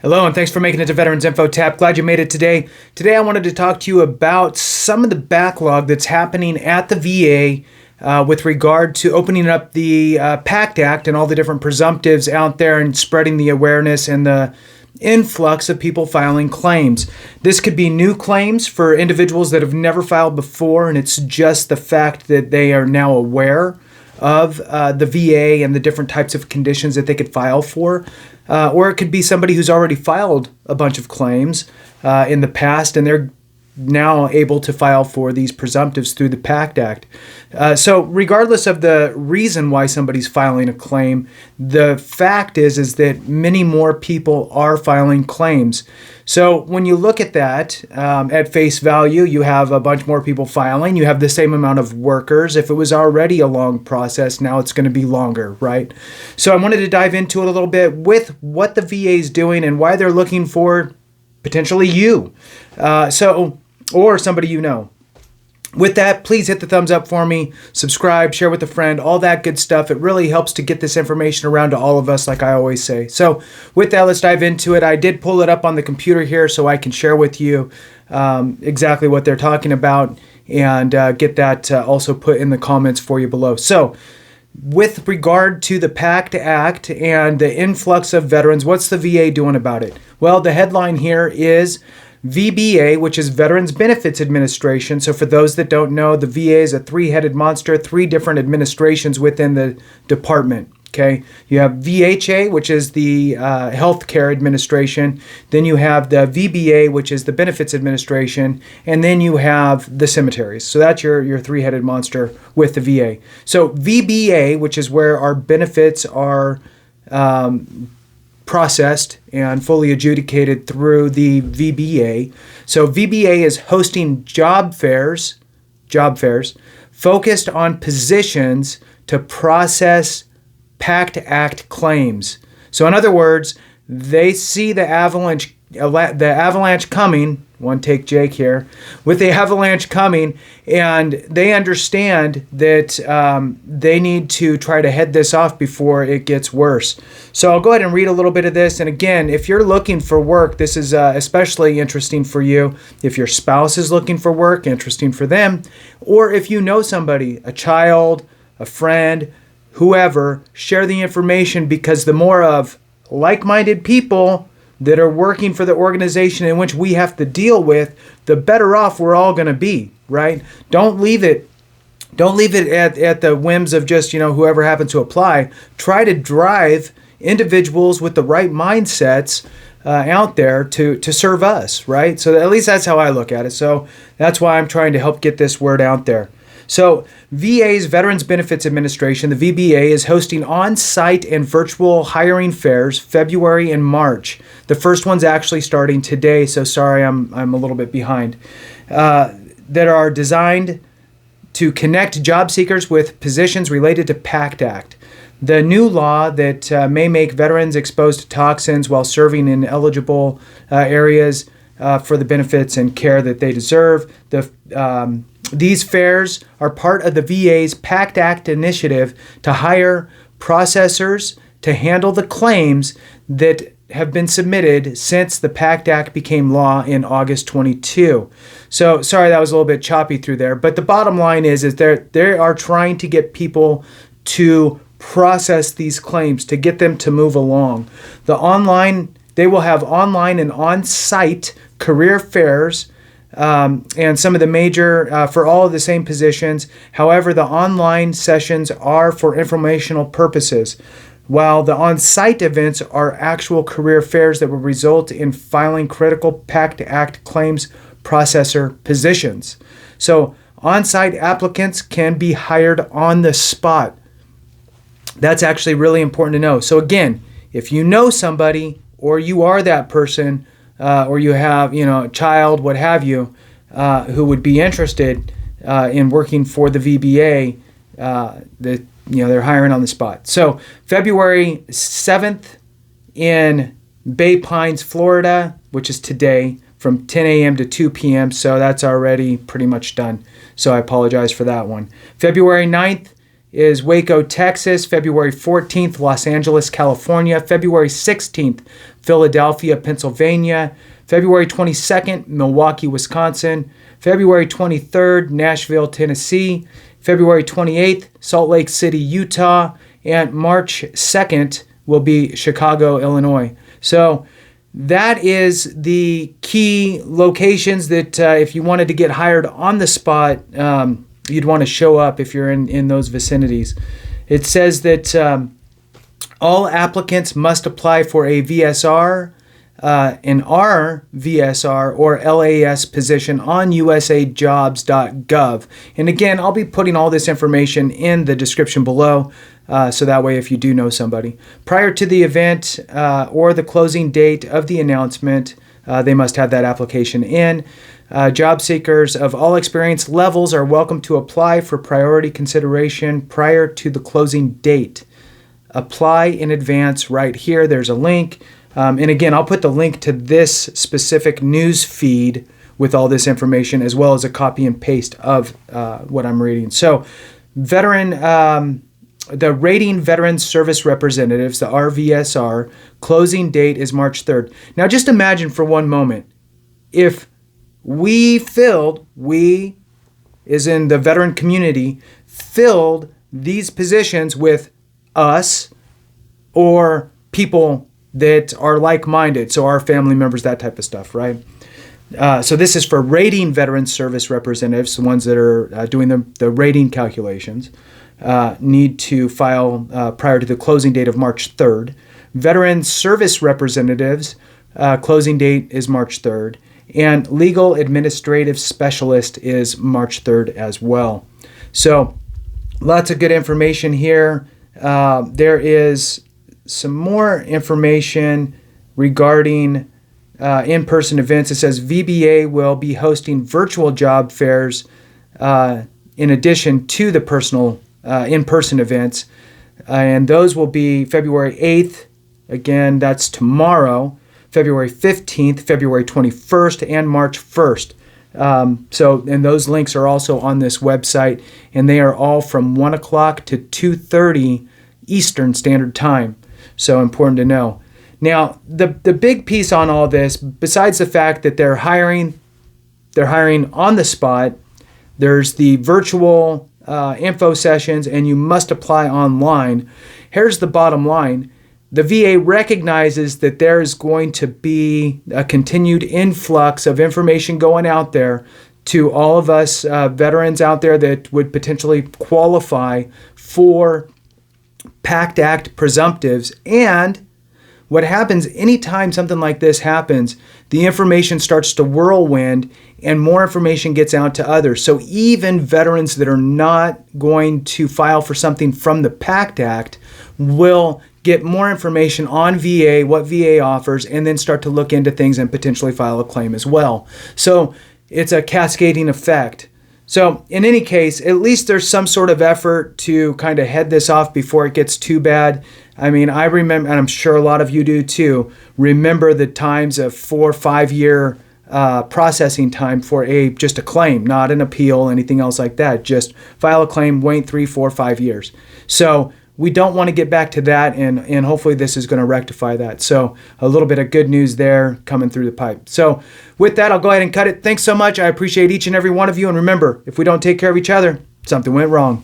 Hello, and thanks for making it to Veterans Info Tap. Glad you made it today. Today I wanted to talk to you about some of the backlog that's happening at the VA with regard to opening up the PACT Act and all the different presumptives out there and spreading the awareness and the influx of people filing claims. This could be new claims for individuals that have never filed before, and it's just the fact that they are now aware of the VA and the different types of conditions that they could file for. Or it could be somebody who's already filed a bunch of claims in the past, and they're now able to file for these presumptives through the PACT Act. So regardless of the reason why somebody's filing a claim, the fact is that many more people are filing claims. So when you look at that at face value, you have a bunch more people filing. You have the same amount of workers. If it was already a long process, now it's going to be longer, right? So I wanted to dive into it a little bit with what the VA is doing and why they're looking for potentially you. Or somebody you know. With that, please hit the thumbs up for me, subscribe, share with a friend, all that good stuff. It really helps to get this information around to all of us, like I always say. So with that, let's dive into it. I did pull it up on the computer here so I can share with you exactly what they're talking about and get that also put in the comments for you below. So with regard to the PACT Act and the influx of veterans, what's the VA doing about it? Well, the headline here is VBA, which is Veterans Benefits Administration. So for those that don't know, the VA is a three-headed monster, three different administrations within the department. Okay, you have VHA, which is the Healthcare Administration. Then you have the VBA, which is the Benefits Administration, and then you have the cemeteries. So that's your three-headed monster with the VA. So VBA, which is where our benefits are processed and fully adjudicated through the VBA. So VBA is hosting job fairs focused on positions to process PACT Act claims. So in other words, they see the avalanche coming. One take Jake here. With the avalanche coming, and they understand that they need to try to head this off before it gets worse. So I'll go ahead and read a little bit of this. And again, if you're looking for work, this is especially interesting for you. If your spouse is looking for work, interesting for them. Or if you know somebody, a child, a friend, whoever, share the information, because the more of like-minded people that are working for the organization in which we have to deal with, the better off we're all going to be, right? Don't leave it at the whims of just, whoever happens to apply. Try to drive individuals with the right mindsets out there to serve us, right? So at least that's how I look at it. So that's why I'm trying to help get this word out there. So VA's Veterans Benefits Administration, the VBA, is hosting on-site and virtual hiring fairs February and March. The first one's actually starting today, so sorry I'm a little bit behind. That are designed to connect job seekers with positions related to PACT Act, the new law that may make veterans exposed to toxins while serving in eligible areas for the benefits and care that they deserve. These fairs are part of the VA's PACT Act initiative to hire processors to handle the claims that have been submitted since the PACT Act became law in August 22. So sorry that was a little bit choppy through there, but the bottom line is they are trying to get people to process these claims, to get them to move along. They will have online and on-site career fairs and some of the major for all of the same positions. However, the online sessions are for informational purposes, while the on-site events are actual career fairs that will result in filing critical PACT Act claims processor positions. So on-site applicants can be hired on the spot. That's actually really important to know. So again, if you know somebody or you are that person, or you have, a child, what have you, who would be interested in working for the VBA, they're hiring on the spot. So February 7th in Bay Pines, Florida, which is today, from 10 a.m. to 2 p.m., so that's already pretty much done. So I apologize for that one. February 9th is Waco, Texas. February 14th, Los Angeles, California. February 16th, Philadelphia, Pennsylvania. February 22nd, Milwaukee, Wisconsin. February 23rd, Nashville, Tennessee. February 28th, Salt Lake City, Utah. And March 2nd will be Chicago, Illinois. So that is the key locations that if you wanted to get hired on the spot, you'd want to show up if you're in those vicinities. It says that all applicants must apply for a VSR, an RVSR or LAS position on usajobs.gov. And again, I'll be putting all this information in the description below, so that way if you do know somebody. Prior to the event or the closing date of the announcement, they must have that application in. Job seekers of all experience levels are welcome to apply for priority consideration prior to the closing date. Apply in advance right here. There's a link. And again, I'll put the link to this specific news feed with all this information, as well as a copy and paste of what I'm reading. So, the Rating Veteran Service Representatives, the RVSR, closing date is March 3rd. Now, just imagine for one moment, if we is in the veteran community, filled these positions with us or people that are like-minded, so our family members, that type of stuff, right? So this is for Rating Veteran Service Representatives, the ones that are doing the rating calculations, need to file prior to the closing date of March 3rd. Veteran Service Representatives, closing date is March 3rd. And Legal Administrative Specialist is March 3rd as well. So lots of good information here. There is some more information regarding in-person events. It says VBA will be hosting virtual job fairs in addition to the personal in-person events. And those will be February 8th. Again, that's tomorrow. February 15th, February 21st, and March 1st. And those links are also on this website, and they are all from 1 o'clock to 2:30 Eastern Standard Time. So important to know. Now, the big piece on all this, besides the fact that they're hiring on the spot, there's the virtual info sessions, and you must apply online. Here's the bottom line. The VA recognizes that there is going to be a continued influx of information going out there to all of us veterans out there that would potentially qualify for PACT Act presumptives. And what happens anytime something like this happens, the information starts to whirlwind and more information gets out to others. So even veterans that are not going to file for something from the PACT Act will get more information on VA, what VA offers, and then start to look into things and potentially file a claim as well. So it's a cascading effect. So in any case, at least there's some sort of effort to kind of head this off before it gets too bad. I mean, I remember, and I'm sure a lot of you do too, remember the times of 4 or 5 year processing time for just a claim, not an appeal, anything else like that. Just file a claim, wait 3, 4, 5 years. So we don't want to get back to that, and hopefully this is going to rectify that. So a little bit of good news there coming through the pipe. So with that, I'll go ahead and cut it. Thanks so much. I appreciate each and every one of you. And remember, if we don't take care of each other, something went wrong.